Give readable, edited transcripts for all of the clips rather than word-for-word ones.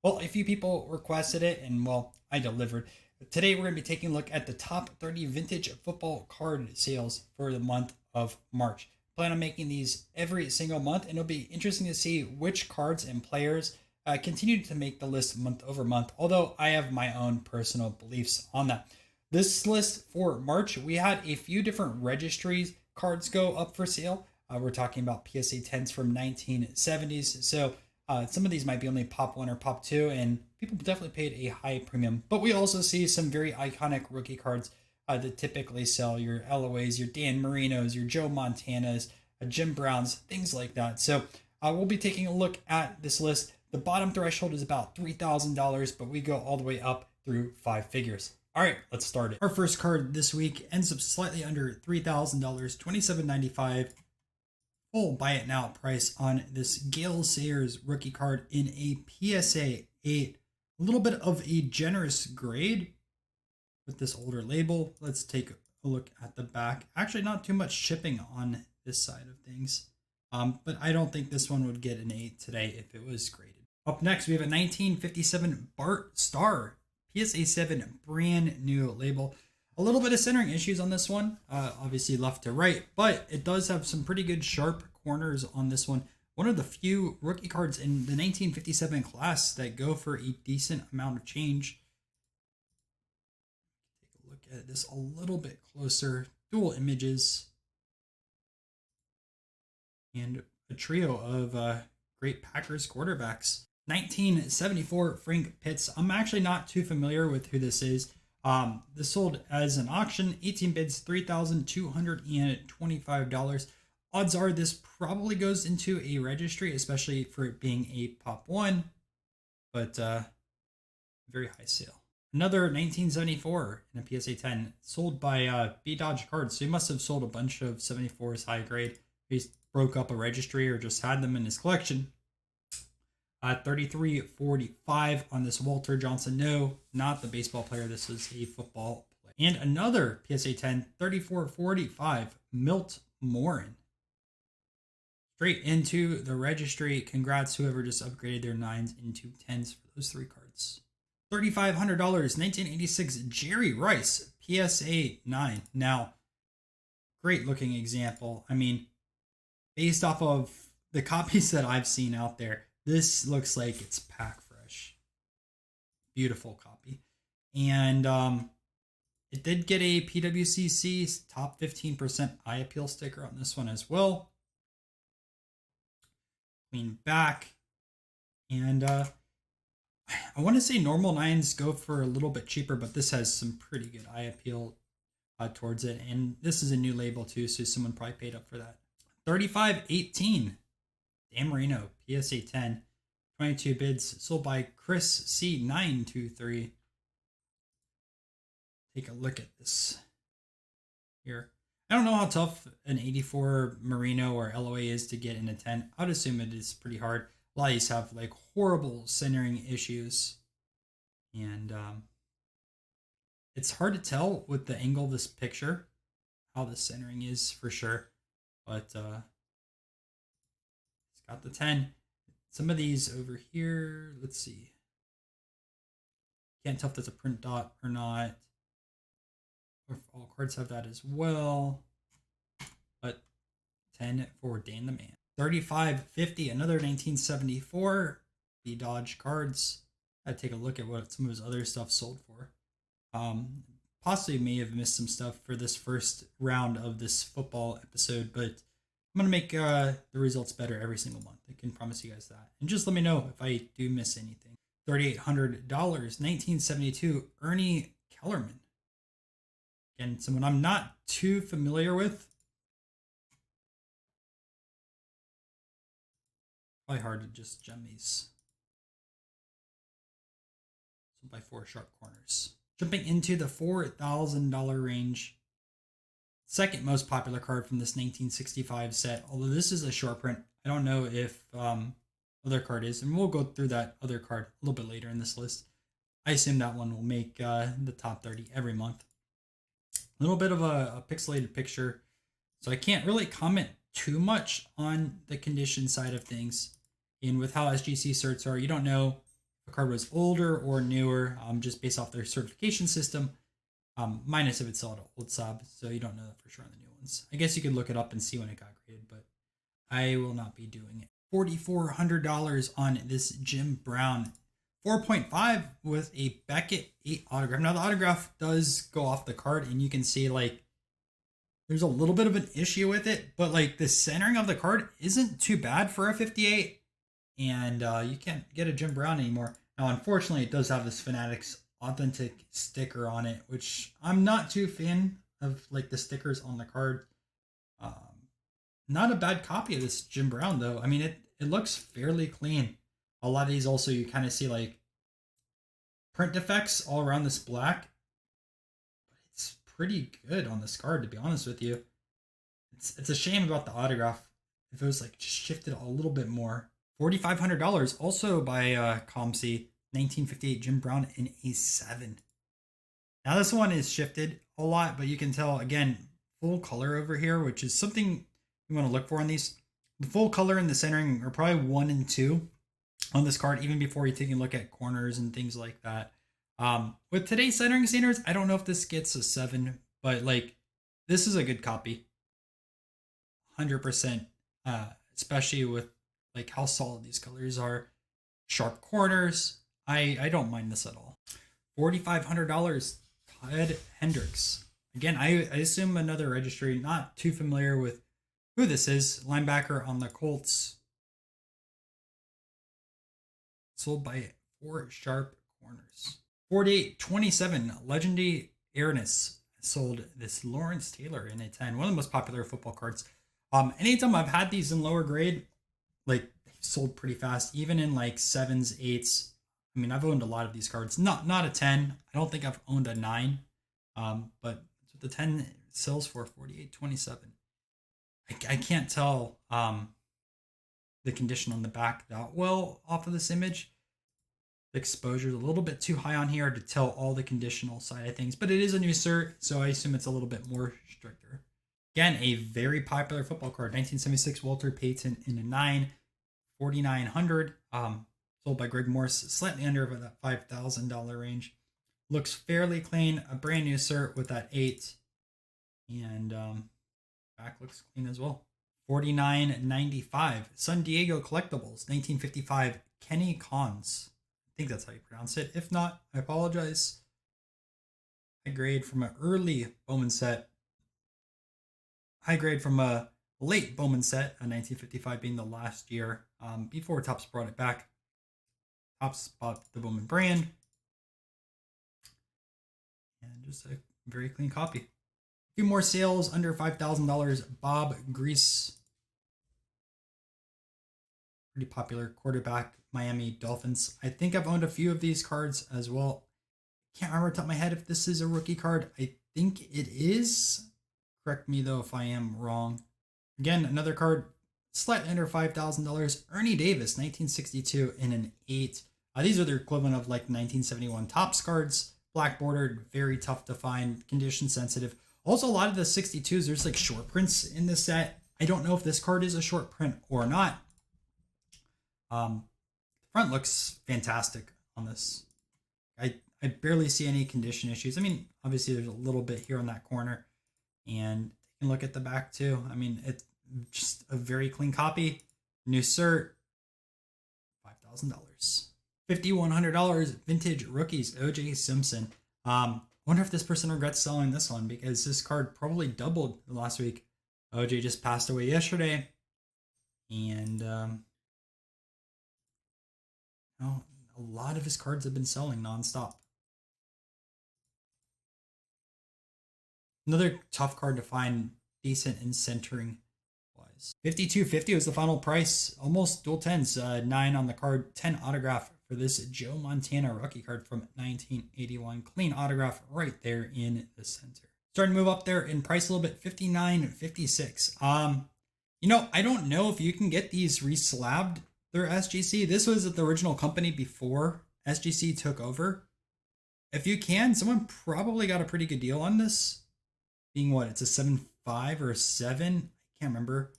Well, a few people requested it, and well, I delivered. Today, we're going to be taking a look at the top 30 vintage football card sales for the month of March. Plan on making these every single month, and it'll be interesting to see which cards and players continue to make the list month over month, although I have my own personal beliefs on that. This list for March, we had a few different registries cards go up for sale. We're talking about PSA 10s from 1970s. So some of these might be only pop one or pop two, and people definitely paid a high premium. But we also see some very iconic rookie cards that typically sell your LOAs, your Dan Marinos, your Joe Montanas, Jim Browns, things like that. So we'll be taking a look at this list. The bottom threshold is about $3,000, but we go all the way up through five figures. All right, let's start it. Our first card this week ends up slightly under $3,000, $2,795. Full buy it now price on this Gale Sayers rookie card in a PSA 8. A little bit of a generous grade with this older label. Let's take a look at the back. Actually, not too much shipping on this side of things. But I don't think this one would get an 8 today if it was graded. Up next, we have a 1957 Bart Starr PSA 7 brand new label. A little bit of centering issues on this one, obviously left to right, but it does have some pretty good sharp corners on this one. One of the few rookie cards in the 1957 class that go for a decent amount of change. Take a look at this a little bit closer. Dual images and a trio of great Packers quarterbacks. 1974 Frank Pitts. I'm actually not too familiar with who this is. This sold as an auction, 18 bids, $3,225. Odds are this probably goes into a registry, especially for it being a pop one, but very high sale. Another 1974 in a PSA 10 sold by B Dodge Cards. So he must have sold a bunch of 74s high grade. He broke up a registry or just had them in his collection. 33.45 on this Walter Johnson. No, not the baseball player. This is a football player. And another PSA 10, 34.45, Milt Morin. Straight into the registry. Congrats, whoever just upgraded their 9s into 10s for those three cards. $3,500, 1986 Jerry Rice, PSA 9. Now, great looking example. I mean, based off of the copies that I've seen out there, this looks like it's pack fresh. Beautiful copy. And it did get a PWCC top 15% eye appeal sticker on this one as well. Clean back. And I want to say normal 9s go for a little bit cheaper, but this has some pretty good eye appeal towards it. And this is a new label too, so someone probably paid up for that. 35.18. Dan Marino, PSA 10, 22 bids, sold by Chris C923. Take a look at this here. I don't know how tough an 84 Marino or LOA is to get in a 10. I would assume it is pretty hard. A lot of these have like horrible centering issues. And it's hard to tell with the angle of this picture how the centering is for sure. But got the 10. Some of these over here, let's see. Can't tell if that's a print dot or not. Or if all cards have that as well. But 10 for Dan the Man. 35.50, another 1974 B Dodge cards. I'd take a look at what some of his other stuff sold for. Possibly may have missed some stuff for this first round of this football episode, but I'm going to make the results better every single month. I can promise you guys that. And just let me know if I do miss anything. $3,800, 1972, Ernie Kellerman. Again, someone I'm not too familiar with. Probably hard to just gem these. So by 4 sharp corners. Jumping into the $4,000 range. Second most popular card from this 1965 set, although this is a short print. I don't know if other card is, and we'll go through that other card a little bit later in this list. I assume that one will make the top 30 every month. A little bit of a pixelated picture, so I can't really comment too much on the condition side of things. And with how SGC certs are, you don't know if a card was older or newer, just based off their certification system, minus if it's still at an old sub, so you don't know that for sure on the new ones. I guess you could look it up and see when it got graded, but I will not be doing it. $4,400 on this Jim Brown 4.5 with a Beckett 8 autograph. Now the autograph does go off the card, and you can see like there's a little bit of an issue with it, but like the centering of the card isn't too bad for a 58, and you can't get a Jim Brown anymore. Now, unfortunately, it does have this Fanatics authentic sticker on it, which I'm not too fan of, like the stickers on the card. Um, Not a bad copy of this Jim Brown though. I mean, it looks fairly clean. A lot of these also you kind of see like print defects all around this black. But it's pretty good on this card, to be honest with you. It's a shame about the autograph. If it was like just shifted a little bit more. $4,500 also by Comsi, 1958 Jim Brown in A7. Now this one is shifted a lot, but you can tell again full color over here, which is something you want to look for on these. The full color and the centering are probably 1 and 2 on this card, even before you take a look at corners and things like that. With today's centering standards, I don't know if this gets a 7, but like this is a good copy, 100%. Especially with like how solid these colors are, sharp corners. I don't mind this at all. $4,500, Todd Hendricks. Again, I assume another registry. Not too familiar with who this is. Linebacker on the Colts. Sold by 4 sharp corners. 48.27, Legendary Airness sold this Lawrence Taylor in a 10. One of the most popular football cards. Anytime I've had these in lower grade, like they've sold pretty fast, even in like 7s, 8s. I mean, I've owned a lot of these cards. Not a 10. I don't think I've owned a 9. But the 10 sells for 48.27. I can't tell the condition on the back that well off of this image. The exposure is a little bit too high on here to tell all the conditional side of things, but it is a new cert, so I assume it's a little bit more stricter. Again, a very popular football card, 1976 Walter Payton in a 9, 4,900. Sold by Greg Morse, slightly under that $5,000 range. Looks fairly clean, a brand new cert with that 8, and back looks clean as well. $49.95 San Diego Collectibles, 1955 Kenny Cons. I think that's how you pronounce it. If not, I apologize. High grade from an early Bowman set. High grade from a late Bowman set, 1955 being the last year before Topps brought it back. Topps bought the Bowman brand. And just a very clean copy. A few more sales under $5,000. Bob Grease. Pretty popular quarterback, Miami Dolphins. I think I've owned a few of these cards as well. Can't remember off the top of my head if this is a rookie card. I think it is. Correct me though if I am wrong. Again, another card slightly under $5,000. Ernie Davis, 1962 in an 8. These are the equivalent of like 1971 Topps cards. Black bordered, very tough to find, condition sensitive. Also, a lot of the 62s, there's like short prints in this set. I don't know if this card is a short print or not. The front looks fantastic on this. I barely see any condition issues. I mean, obviously there's a little bit here on that corner. And you can look at the back too. I mean, it's just a very clean copy. New cert, $5,000. $5,100 vintage rookies, O.J. Simpson. Wonder if this person regrets selling this one because this card probably doubled last week. O.J. just passed away yesterday. And a lot of his cards have been selling nonstop. Another tough card to find decent in centering wise. $52.50 was the final price. Almost dual 10s. 9 on the card. 10 autograph for this Joe Montana rookie card from 1981. Clean autograph right there in the center. Starting to move up there in price a little bit. $59.56. I don't know if you can get these reslabbed through SGC. This was at the original company before SGC took over. If you can, someone probably got a pretty good deal on this. Being what? It's a 7.5 or a 7. I can't remember.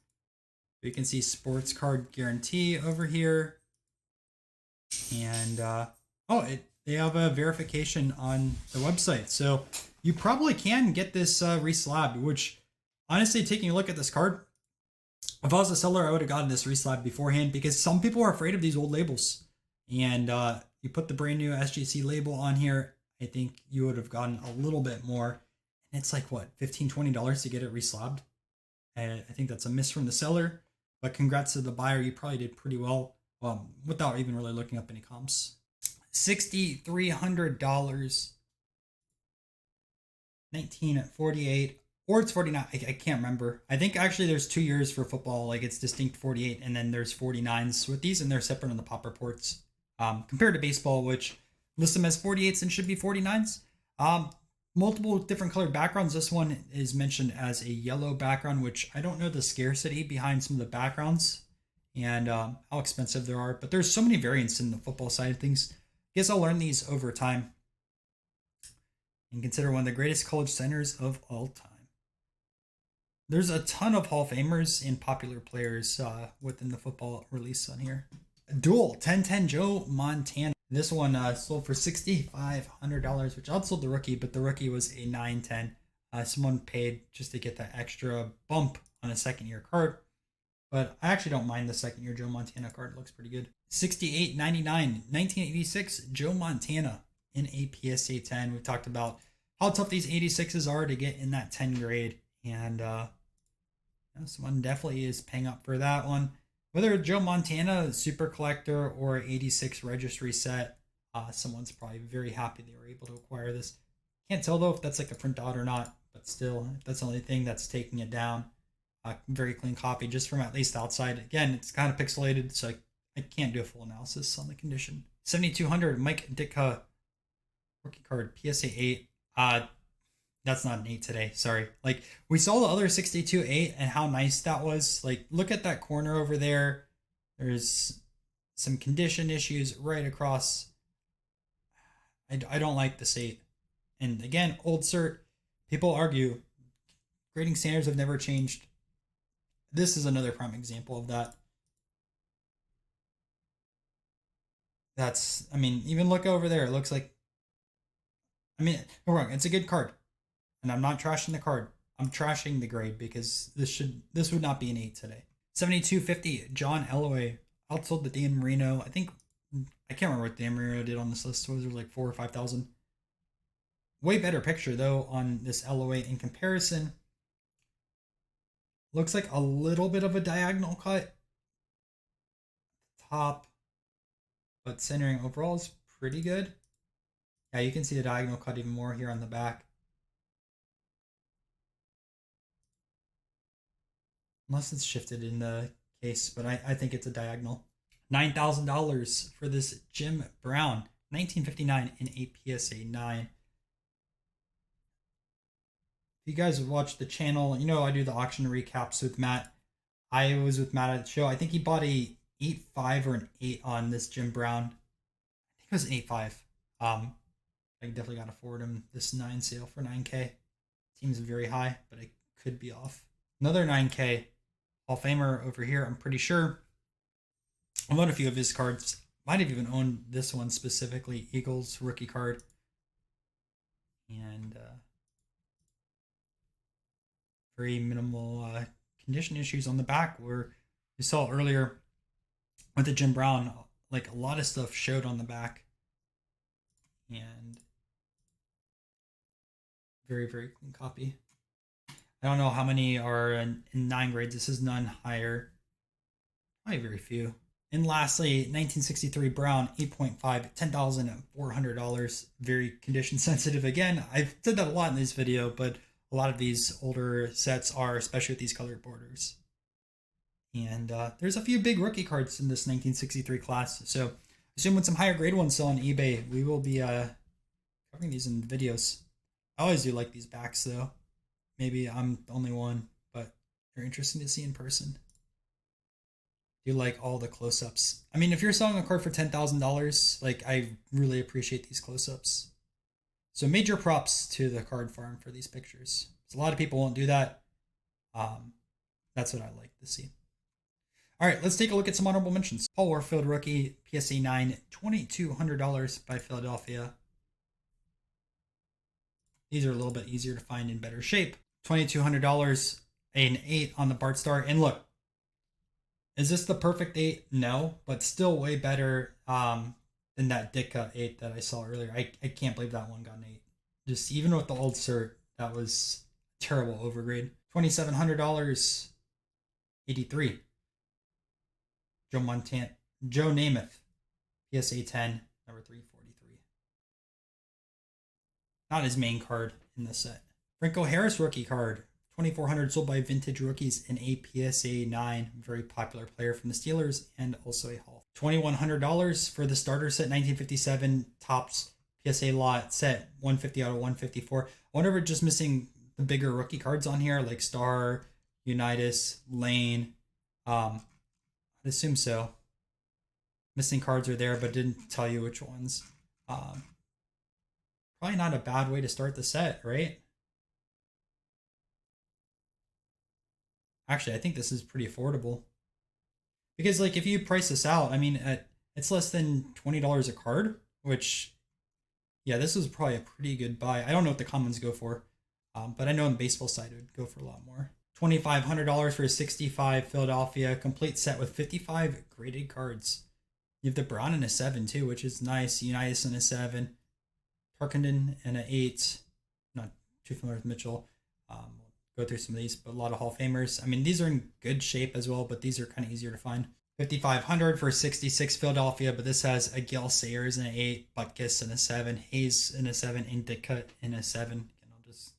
But you can see sports card guarantee over here. And they have a verification on the website, so you probably can get this reslabbed. Which, honestly, taking a look at this card, if I was a seller, I would have gotten this reslabbed beforehand, because some people are afraid of these old labels. And you put the brand new SGC label on here, I think you would have gotten a little bit more. And it's like, what, $15-$20 to get it reslabbed? And I think that's a miss from the seller. But congrats to the buyer. You probably did pretty well, without even really looking up any comps. $6,300, 1948, or it's 49. I can't remember. I think actually there's 2 years for football. Like, it's distinct 48, and then there's 49s with these, and they're separate on the pop reports. Compared to baseball, which lists them as 48s and should be 49s. Multiple different colored backgrounds. This one is mentioned as a yellow background, which I don't know the scarcity behind some of the backgrounds and how expensive there are. But there's so many variants in the football side of things. I guess I'll learn these over time and consider one of the greatest college centers of all time. There's a ton of Hall of Famers and popular players within the football release on here. Dual 1010 Joe Montana. This one sold for $6,500, which outsold the rookie, but the rookie was a 910. Someone paid just to get that extra bump on a second-year card. But I actually don't mind the second-year Joe Montana card. It looks pretty good. $68.99, 1986 Joe Montana in a PSA 10. We've talked about how tough these 86s are to get in that 10 grade. And someone definitely is paying up for that one. Whether Joe Montana super collector or 86 registry set, someone's probably very happy they were able to acquire this. Can't tell though if that's like a printout or not, but still, that's the only thing that's taking it down. Very clean copy just from at least outside. Again, it's kind of pixelated, so I can't do a full analysis on the condition. 7200 Mike Ditka rookie card, PSA 8. That's not an 8 today, sorry. Like, we saw the other 62-8 and how nice that was. Like, look at that corner over there. There's some condition issues right across. I don't like this 8. And again, old cert, people argue grading standards have never changed. This is another prime example of that. That's, I mean, even look over there. It looks like, I mean, no wrong, it's a good card. And I'm not trashing the card. I'm trashing the grade, because this would not be an 8 today. 7250 John Elway outsold the Dan Marino. I can't remember what Dan Marino did on this list. Was it like 4,000 or 5,000? Way better picture though on this Elway in comparison. Looks like a little bit of a diagonal cut top, but centering overall is pretty good. Yeah, you can see the diagonal cut even more here on the back. Unless it's shifted in the case, but I think it's a diagonal. $9,000 for this Jim Brown, 1959 in a PSA 9. If you guys have watched the channel, you know I do the auction recaps with Matt. I was with Matt at the show. I think he bought a 8.5 or an 8 on this Jim Brown. I think it was an 8.5. I definitely got to forward him this 9 sale for 9K. Seems very high, but I could be off. Another 9K. Hall of Famer over here, I'm pretty sure. I own a few of his cards. Might have even owned this one specifically, Eagles rookie card. And very minimal condition issues on the back, where we saw earlier with the Jim Brown, like a lot of stuff showed on the back. And very, very clean copy. I don't know how many are in 9 grades. This is none higher. Probably very few. And lastly, 1963 Brown, 8.5, $10,400. Very condition sensitive. Again, I've said that a lot in this video, but a lot of these older sets are, especially with these colored borders. And there's a few big rookie cards in this 1963 class. So assume when some higher grade ones sell on eBay, we will be covering these in videos. I always do like these backs though. Maybe I'm the only one, but they're interesting to see in person. Do like all the close-ups. I mean, if you're selling a card for $10,000, like, I really appreciate these close-ups. So major props to the card farm for these pictures. So a lot of people won't do that. That's what I like to see. All right, let's take a look at some honorable mentions. Paul Warfield rookie, PSA 9, $2,200 by Philadelphia. These are a little bit easier to find in better shape. $2,200, an 8 on the Bart Star. And look, is this the perfect 8? No, but still way better than that Ditka 8 that I saw earlier. I can't believe that one got an 8. Just even with the old cert, that was terrible overgrade. $2,700, 83. Joe Namath, PSA 10, number 343. Not his main card in the set. Franco Harris rookie card, 2,400 sold by Vintage Rookies and a PSA 9. Very popular player from the Steelers and also a Hall. $2,100 for the starter set, 1957 Topps PSA lot set, 150 out of 154. I wonder if we're just missing the bigger rookie cards on here, like Star, Unitas, Lane. I'd assume so. Missing cards are there, but didn't tell you which ones. Probably not a bad way to start the set, right? Actually, I think this is pretty affordable. Because, like, if you price this out, I mean, it's less than $20 a card, which, yeah, this was probably a pretty good buy. I don't know what the commons go for, but I know on the baseball side it would go for a lot more. $2,500 for a 65 Philadelphia complete set with 55 graded cards. You have the Brown in a 7 too, which is nice. Unitas in a 7, Tarkington in an 8. Not too familiar with Mitchell. Go through some of these, but a lot of Hall of Famers. I mean, these are in good shape as well, but these are kind of easier to find. $5,500 for 66 Philadelphia, but this has a Gil Sayers in an 8, Butkus in a 7, Hayes in a 7, and Ditka in a 7. And I'll just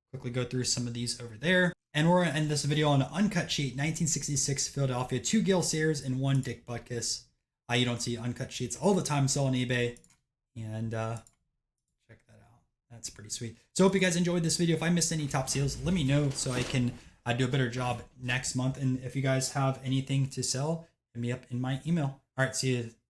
quickly go through some of these over there. And we're going to end this video on an uncut sheet, 1966 Philadelphia, 2 Gil Sayers and 1 Dick Butkus. You don't see uncut sheets all the time selling on eBay. And check that out. That's pretty sweet. So hope you guys enjoyed this video. If I missed any top seals, let me know so I can do a better job next month. And if you guys have anything to sell, hit me up in my email. All right, see you.